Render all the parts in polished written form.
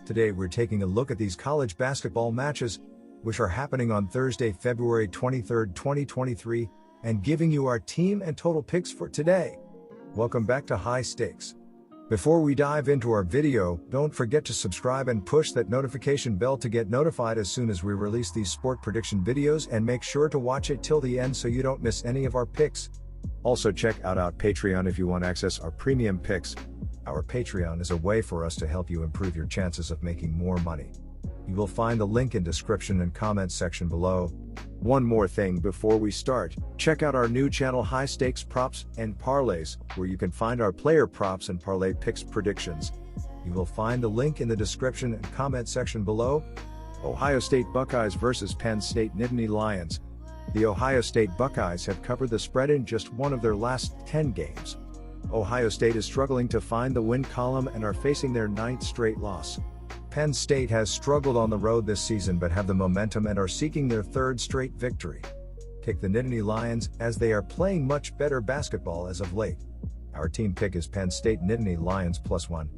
Today we're taking a look at these college basketball matches, which are happening on Thursday, February 23, 2023, and giving you our team and total picks for today. Welcome back to High Stakes. Before we dive into our video, don't forget to subscribe and push that notification bell to get notified as soon as we release these sport prediction videos, and make sure to watch it till the end so you don't miss any of our picks. Also check out our Patreon if you want to access our premium picks. Our Patreon is a way for us to help you improve your chances of making more money. You will find the link in description and comments section below. One more thing before we start, check out our new channel High Stakes Props and Parlays, where you can find our player props and parlay picks predictions. You will find the link in the description and comment section below. Ohio State Buckeyes vs Penn State Nittany Lions. The Ohio State Buckeyes have covered the spread in just one of their last 10 games. Ohio State is struggling to find the win column and are facing their 9th straight loss. Penn State has struggled on the road this season but have the momentum and are seeking their 3rd straight victory. Take the Nittany Lions, as they are playing much better basketball as of late. Our team pick is Penn State Nittany Lions +1.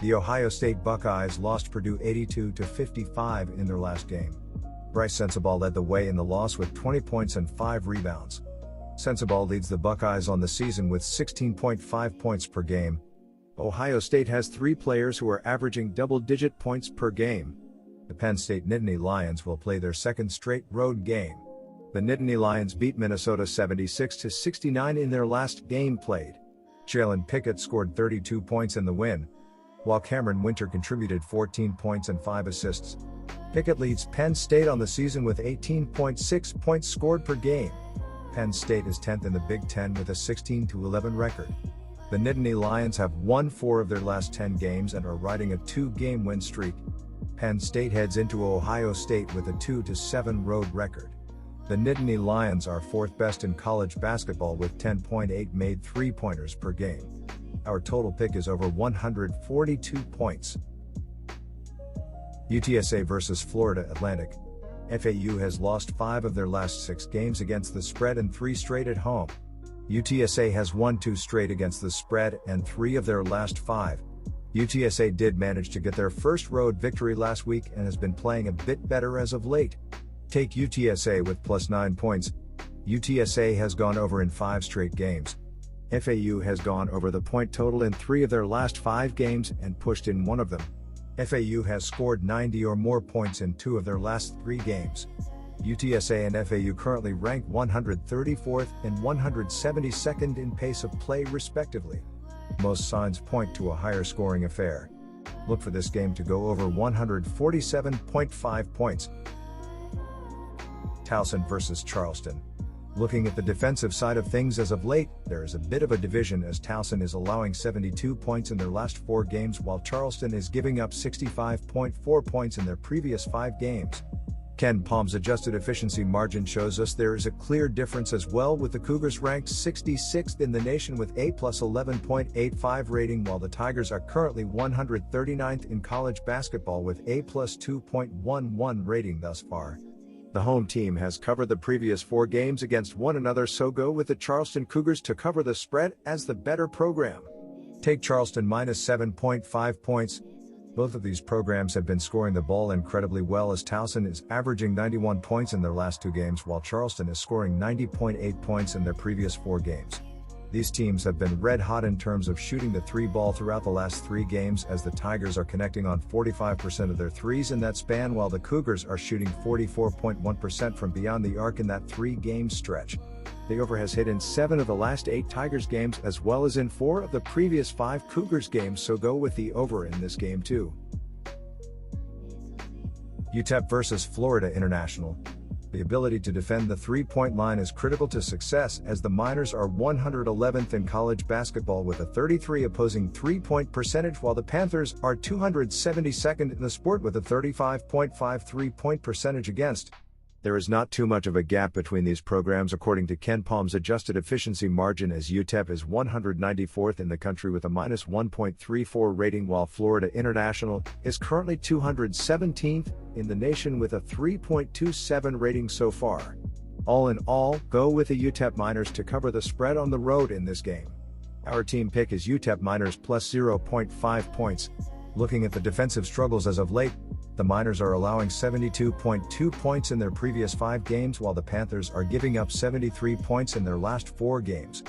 The Ohio State Buckeyes lost Purdue 82-55 in their last game. Bryce Sensabaugh led the way in the loss with 20 points and 5 rebounds. Sensabaugh leads the Buckeyes on the season with 16.5 points per game. Ohio State has 3 players who are averaging double-digit points per game. The Penn State Nittany Lions will play their 2nd straight road game. The Nittany Lions beat Minnesota 76-69 in their last game played. Jalen Pickett scored 32 points in the win, while Cameron Winter contributed 14 points and 5 assists. Pickett leads Penn State on the season with 18.6 points scored per game. Penn State is 10th in the Big Ten with a 16-11 record. The Nittany Lions have won 4 of their last 10 games and are riding a 2-game win streak. Penn State heads into Ohio State with a 2-7 road record. The Nittany Lions are 4th best in college basketball with 10.8 made 3-pointers per game. Our total pick is over 142 points. UTSA vs Florida Atlantic. FAU has lost 5 of their last 6 games against the spread and 3 straight at home. UTSA has won 2 straight against the spread and 3 of their last 5. UTSA did manage to get their first road victory last week and has been playing a bit better as of late. Take UTSA with +9 points. UTSA has gone over in 5 straight games. FAU has gone over the point total in 3 of their last 5 games and pushed in 1 of them. FAU has scored 90 or more points in 2 of their last 3 games. UTSA and FAU currently rank 134th and 172nd in pace of play respectively. Most signs point to a higher scoring affair. Look for this game to go over 147.5 points. Towson vs Charleston. Looking at the defensive side of things as of late, there is a bit of a division, as Towson is allowing 72 points in their last 4 games while Charleston is giving up 65.4 points in their previous 5 games. Ken Palm's adjusted efficiency margin shows us there is a clear difference as well, with the Cougars ranked 66th in the nation with A+ 11.85 rating, while the Tigers are currently 139th in college basketball with A+ 2.11 rating thus far. The home team has covered the previous 4 games against one another, so go with the Charleston Cougars to cover the spread as the better program. Take Charleston -7.5 points. Both of these programs have been scoring the ball incredibly well, as Towson is averaging 91 points in their last 2 games while Charleston is scoring 90.8 points in their previous 4 games. These teams have been red hot in terms of shooting the 3 ball throughout the last 3 games, as the Tigers are connecting on 45% of their threes in that span, while the Cougars are shooting 44.1% from beyond the arc in that 3-game stretch. The over has hit in 7 of the last 8 Tigers games as well as in 4 of the previous 5 Cougars games, so go with the over in this game too. UTEP vs Florida International. The ability to defend the 3-point line is critical to success, as the Miners are 111th in college basketball with a 33 opposing 3-point percentage, while the Panthers are 272nd in the sport with a 35.5 3-point percentage against. There is not too much of a gap between these programs according to Ken Palm's adjusted efficiency margin, as UTEP is 194th in the country with a -1.34 rating, while Florida International is currently 217th in the nation with a 3.27 rating so far. All in all, go with the UTEP Miners to cover the spread on the road in this game. Our team pick is UTEP Miners plus 0.5 points. Looking at the defensive struggles as of late, the Miners are allowing 72.2 points in their previous 5 games while the Panthers are giving up 73 points in their last 4 games.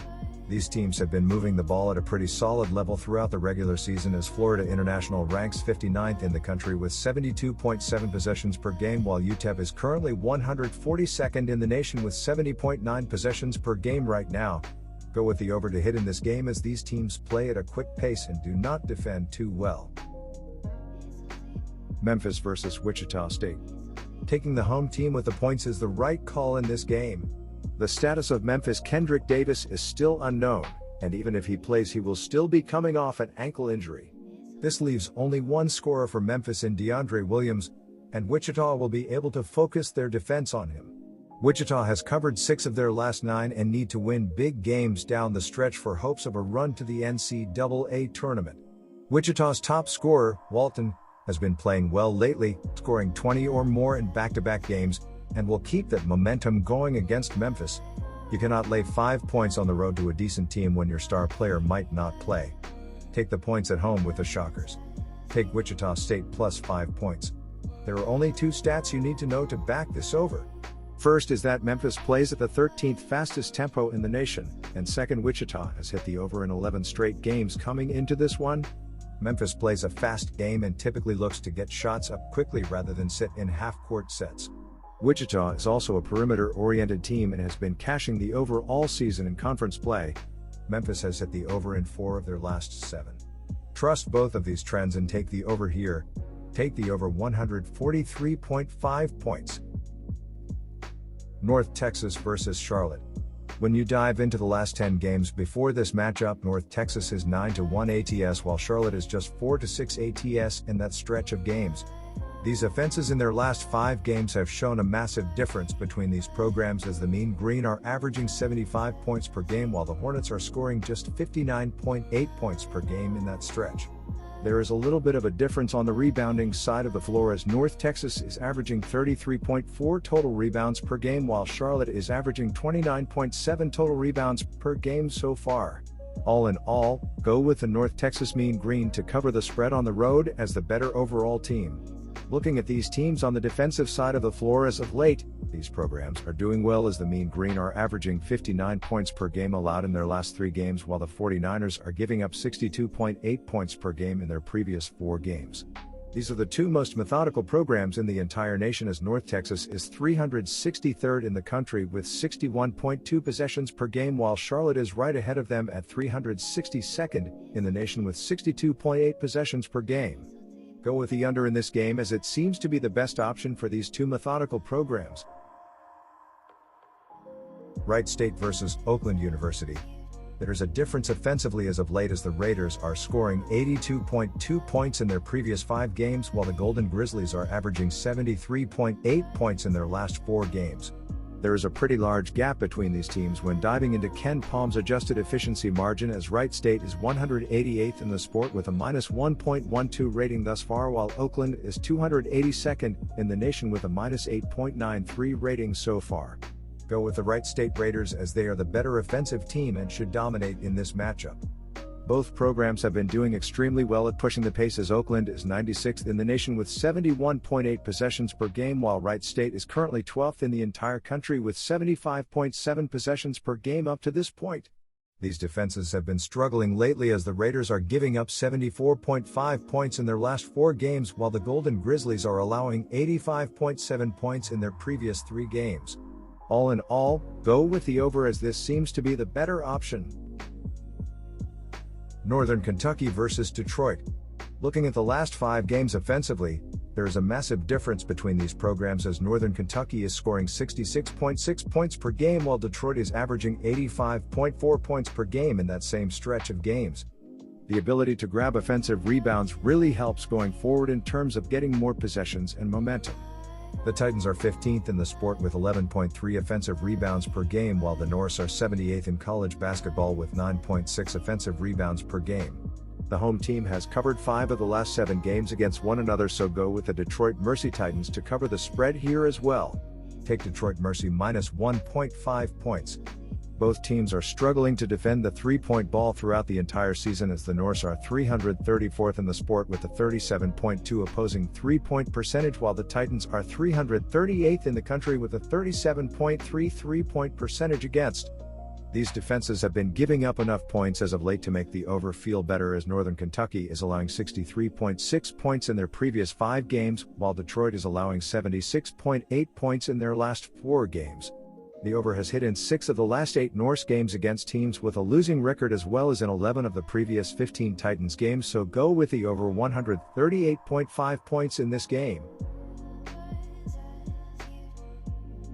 These teams have been moving the ball at a pretty solid level throughout the regular season as Florida International ranks 59th in the country with 72.7 possessions per game while UTEP is currently 142nd in the nation with 70.9 possessions per game right now. Go with the over to hit in this game as these teams play at a quick pace and do not defend too well. Memphis versus Wichita State. Taking the home team with the points is the right call in this game. The status of Memphis' Kendrick Davis is still unknown, and even if he plays he will still be coming off an ankle injury. This leaves only one scorer for Memphis in DeAndre Williams, and Wichita will be able to focus their defense on him. Wichita has covered 6 of their last 9 and need to win big games down the stretch for hopes of a run to the NCAA tournament. Wichita's top scorer, Walton, has been playing well lately, scoring 20 or more in back-to-back games, and will keep that momentum going against Memphis. You cannot lay 5 points on the road to a decent team when your star player might not play. Take the points at home with the Shockers. Take Wichita State plus 5 points. There are only 2 stats you need to know to back this over. First is that Memphis plays at the 13th fastest tempo in the nation, and second, Wichita has hit the over in 11 straight games coming into this one. Memphis plays a fast game and typically looks to get shots up quickly rather than sit in half-court sets. Wichita is also a perimeter-oriented team and has been cashing the over all season in conference play. Memphis has hit the over in 4 of their last 7. Trust both of these trends and take the over here. Take the over 143.5 points. North Texas versus Charlotte. When you dive into the last 10 games before this matchup, North Texas is 9-1 ATS while Charlotte is just 4-6 ATS in that stretch of games. These offenses in their last 5 games have shown a massive difference between these programs as the Mean Green are averaging 75 points per game while the Hornets are scoring just 59.8 points per game in that stretch. There is a little bit of a difference on the rebounding side of the floor as North Texas is averaging 33.4 total rebounds per game while Charlotte is averaging 29.7 total rebounds per game so far. All in all, go with the North Texas Mean Green to cover the spread on the road as the better overall team. Looking at these teams on the defensive side of the floor as of late, these programs are doing well as the Mean Green are averaging 59 points per game allowed in their last 3 games while the 49ers are giving up 62.8 points per game in their previous 4 games. These are the 2 most methodical programs in the entire nation as North Texas is 363rd in the country with 61.2 possessions per game while Charlotte is right ahead of them at 362nd in the nation with 62.8 possessions per game. Go with the under in this game as it seems to be the best option for these 2 methodical programs. Wright State versus Oakland University. There's a difference offensively as of late as the Raiders are scoring 82.2 points in their previous 5 games while the Golden Grizzlies are averaging 73.8 points in their last 4 games. There is a pretty large gap between these teams when diving into Ken Palm's adjusted efficiency margin as Wright State is 188th in the sport with a minus 1.12 rating thus far while Oakland is 282nd in the nation with a minus 8.93 rating so far. Go with the Wright State Raiders as they are the better offensive team and should dominate in this matchup. Both programs have been doing extremely well at pushing the pace as Oakland is 96th in the nation with 71.8 possessions per game while Wright State is currently 12th in the entire country with 75.7 possessions per game up to this point. These defenses have been struggling lately as the Raiders are giving up 74.5 points in their last 4 games while the Golden Grizzlies are allowing 85.7 points in their previous 3 games. All in all, go with the over as this seems to be the better option. Northern Kentucky versus Detroit. Looking at the last 5 games offensively, there is a massive difference between these programs as Northern Kentucky is scoring 66.6 points per game while Detroit is averaging 85.4 points per game in that same stretch of games. The ability to grab offensive rebounds really helps going forward in terms of getting more possessions and momentum. The Titans are 15th in the sport with 11.3 offensive rebounds per game while the Norse are 78th in college basketball with 9.6 offensive rebounds per game. The home team has covered 5 of the last 7 games against one another, so go with the Detroit Mercy Titans to cover the spread here as well. Take Detroit Mercy minus 1.5 points. Both teams are struggling to defend the three-point ball throughout the entire season, as the Norse are 334th in the sport with a 37.2 opposing three-point percentage, while the Titans are 338th in the country with a 37.3 three-point percentage against. These defenses have been giving up enough points as of late to make the over feel better, as Northern Kentucky is allowing 63.6 points in their previous 5 games, while Detroit is allowing 76.8 points in their last 4 games. The over has hit in 6 of the last 8 Norse games against teams with a losing record, as well as in 11 of the previous 15 Titans games, so go with the over 138.5 points in this game.